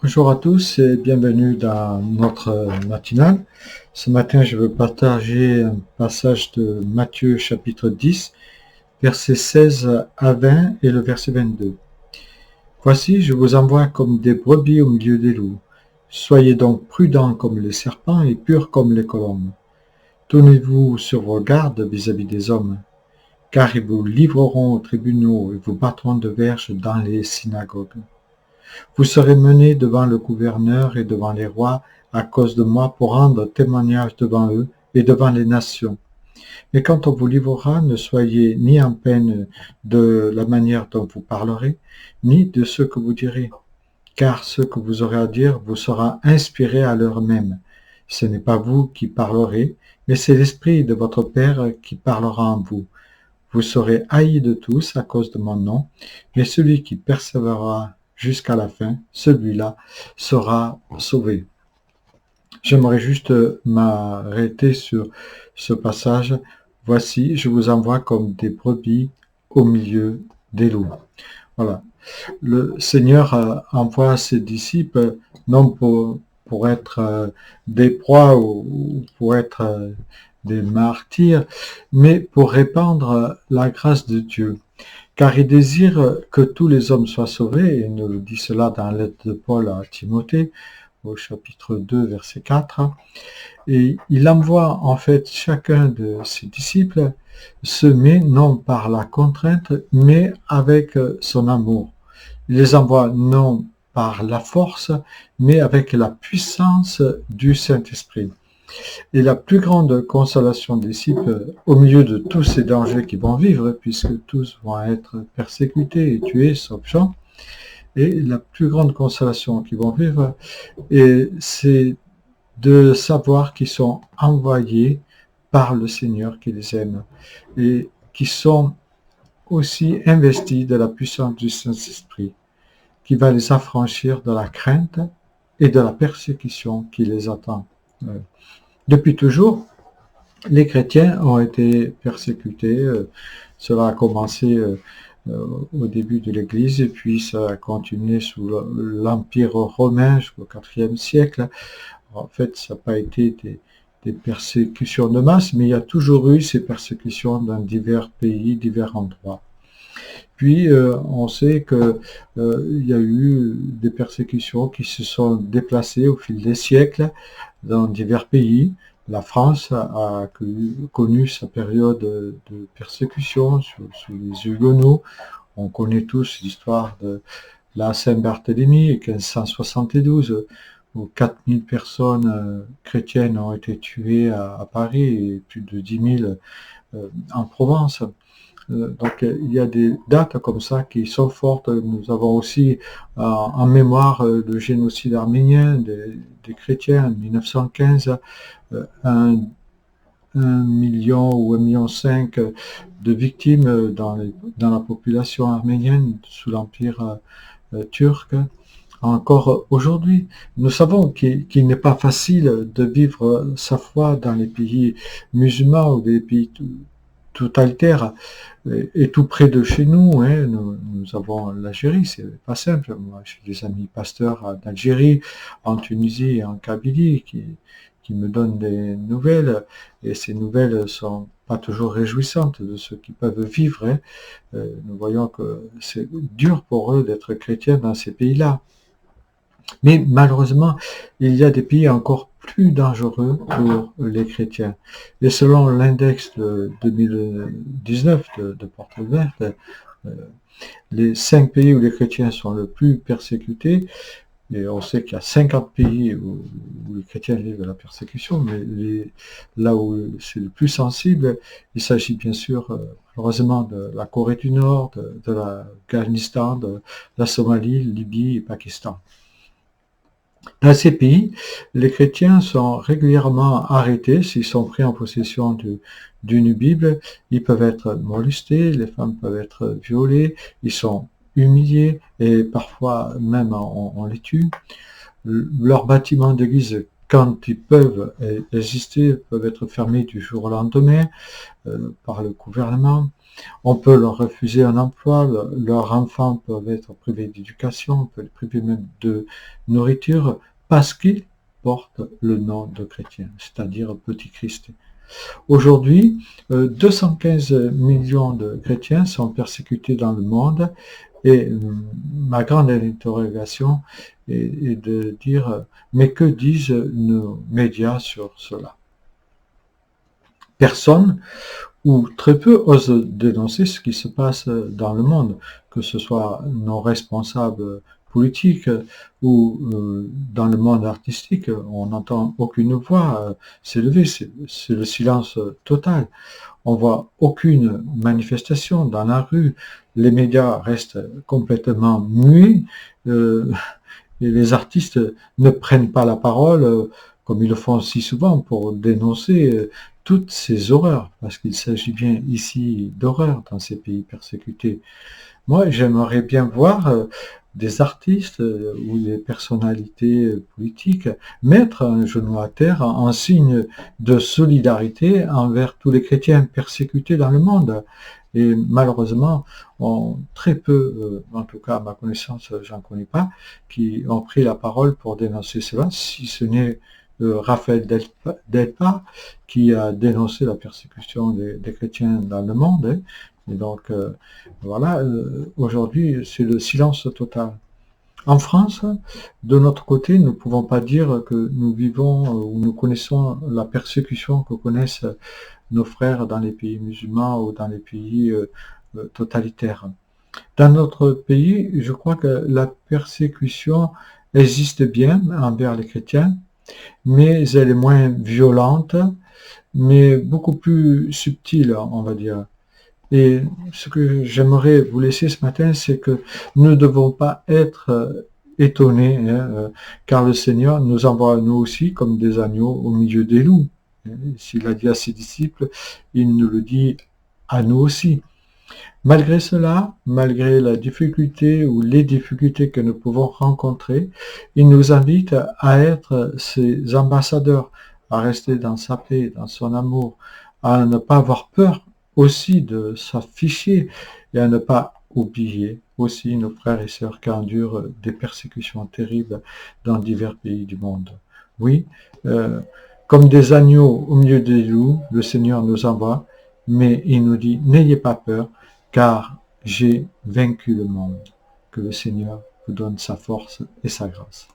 Bonjour à tous et bienvenue dans notre matinale. Ce matin, je veux partager un passage de Matthieu chapitre 10, versets 16 à 20 et le verset 22. Voici, je vous envoie comme des brebis au milieu des loups. Soyez donc prudents comme les serpents et purs comme les colombes. Tenez-vous sur vos gardes vis-à-vis des hommes, car ils vous livreront aux tribunaux et vous battront de verges dans les synagogues. Vous serez menés devant le gouverneur et devant les rois à cause de moi pour rendre témoignage devant eux et devant les nations. Mais quand on vous livrera, ne soyez ni en peine de la manière dont vous parlerez, ni de ce que vous direz, car ce que vous aurez à dire vous sera inspiré à l'heure même. Ce n'est pas vous qui parlerez, mais c'est l'Esprit de votre Père qui parlera en vous. Vous serez haïs de tous à cause de mon nom, mais celui qui persévérera jusqu'à la fin, celui-là sera sauvé. J'aimerais juste m'arrêter sur ce passage. Voici, je vous envoie comme des brebis au milieu des loups. Voilà. Le Seigneur envoie ses disciples non pour être des proies ou pour être des martyrs, mais pour répandre la grâce de Dieu. Car il désire que tous les hommes soient sauvés, et il nous dit cela dans la lettre de Paul à Timothée, au chapitre 2, verset 4. Et il envoie en fait chacun de ses disciples semer non par la contrainte, mais avec son amour. Il les envoie non par la force, mais avec la puissance du Saint-Esprit. Et la plus grande consolation des disciples, au milieu de tous ces dangers qu'ils vont vivre, puisque tous vont être persécutés et tués, sauf Jean, et la plus grande consolation qu'ils vont vivre, c'est de savoir qu'ils sont envoyés par le Seigneur qui les aime, et qui sont aussi investis de la puissance du Saint-Esprit, qui va les affranchir de la crainte et de la persécution qui les attend. Depuis toujours, les chrétiens ont été persécutés. Cela a commencé au début de l'Église et puis ça a continué sous l'Empire romain jusqu'au IVe siècle. En fait, ça n'a pas été des persécutions de masse, mais il y a toujours eu ces persécutions dans divers pays, divers endroits. Puis, on sait qu'il y a eu des persécutions qui se sont déplacées au fil des siècles dans divers pays. La France a connu sa période de persécution sous les Huguenots. On connaît tous l'histoire de la Saint-Barthélemy, 1572, où 4000 personnes chrétiennes ont été tuées à Paris et plus de 10 000 en Provence. Donc il y a des dates comme ça qui sont fortes. Nous avons aussi en mémoire le génocide arménien des chrétiens en 1915, 1 million ou 1,5 million de victimes dans la population arménienne sous l'Empire turc. Encore aujourd'hui, nous savons qu'il n'est pas facile de vivre sa foi dans les pays musulmans ou des pays totalitaire et tout près de chez nous, hein, nous avons l'Algérie, c'est pas simple. Moi, j'ai des amis pasteurs en Algérie, en Tunisie et en Kabylie qui me donnent des nouvelles, et ces nouvelles sont pas toujours réjouissantes de ceux qui peuvent vivre. Hein. Nous voyons que c'est dur pour eux d'être chrétiens dans ces pays-là. Mais malheureusement, il y a des pays encore plus dangereux pour les chrétiens. Et selon l'index de 2019 de Porte Ouverte, les 5 pays où les chrétiens sont le plus persécutés, et on sait qu'il y a 50 pays où les chrétiens vivent la persécution, mais là où c'est le plus sensible, il s'agit bien sûr, heureusement, de la Corée du Nord, de l'Afghanistan, de la Somalie, Libye et Pakistan. Dans ces pays, les chrétiens sont régulièrement arrêtés s'ils sont pris en possession d'une Bible. Ils peuvent être molestés, les femmes peuvent être violées, ils sont humiliés et parfois même on les tue. Leurs bâtiments d'église quand ils peuvent exister, peuvent être fermés du jour au lendemain par le gouvernement. On peut leur refuser un emploi, leurs enfants peuvent être privés d'éducation, on peut les priver même de nourriture, parce qu'ils portent le nom de chrétien, c'est-à-dire Petit Christ. Aujourd'hui, 215 millions de chrétiens sont persécutés dans le monde, et ma grande interrogation est de dire, mais que disent nos médias sur cela? Personne ou très peu osent dénoncer ce qui se passe dans le monde, que ce soit nos responsables politiques ou dans le monde artistique. On n'entend aucune voix s'élever, c'est le silence total. On voit aucune manifestation dans la rue, les médias restent complètement muets, et les artistes ne prennent pas la parole comme ils le font si souvent pour dénoncer toutes ces horreurs, parce qu'il s'agit bien ici d'horreurs dans ces pays persécutés. Moi, j'aimerais bien voir des artistes ou des personnalités politiques mettre un genou à terre en signe de solidarité envers tous les chrétiens persécutés dans le monde. Et malheureusement, très peu, en tout cas à ma connaissance, j'en connais pas, qui ont pris la parole pour dénoncer cela, si ce n'est Raphaël Delpa, qui a dénoncé la persécution des chrétiens dans le monde. Hein. Et donc, voilà, aujourd'hui, c'est le silence total. En France, de notre côté, nous ne pouvons pas dire que nous vivons ou nous connaissons la persécution que connaissent nos frères dans les pays musulmans ou dans les pays totalitaires. Dans notre pays, je crois que la persécution existe bien envers les chrétiens, mais elle est moins violente, mais beaucoup plus subtile, on va dire. Et ce que j'aimerais vous laisser ce matin, c'est que nous ne devons pas être étonnés, hein, car le Seigneur nous envoie nous aussi comme des agneaux au milieu des loups. S'il a dit à ses disciples, il nous le dit à nous aussi. Malgré cela, malgré la difficulté ou les difficultés que nous pouvons rencontrer, il nous invite à être ses ambassadeurs, à rester dans sa paix, dans son amour, à ne pas avoir peur aussi de s'afficher et à ne pas oublier aussi nos frères et sœurs qui endurent des persécutions terribles dans divers pays du monde. Oui, comme des agneaux au milieu des loups, le Seigneur nous envoie, mais il nous dit, n'ayez pas peur, car j'ai vaincu le monde. Que le Seigneur vous donne sa force et sa grâce.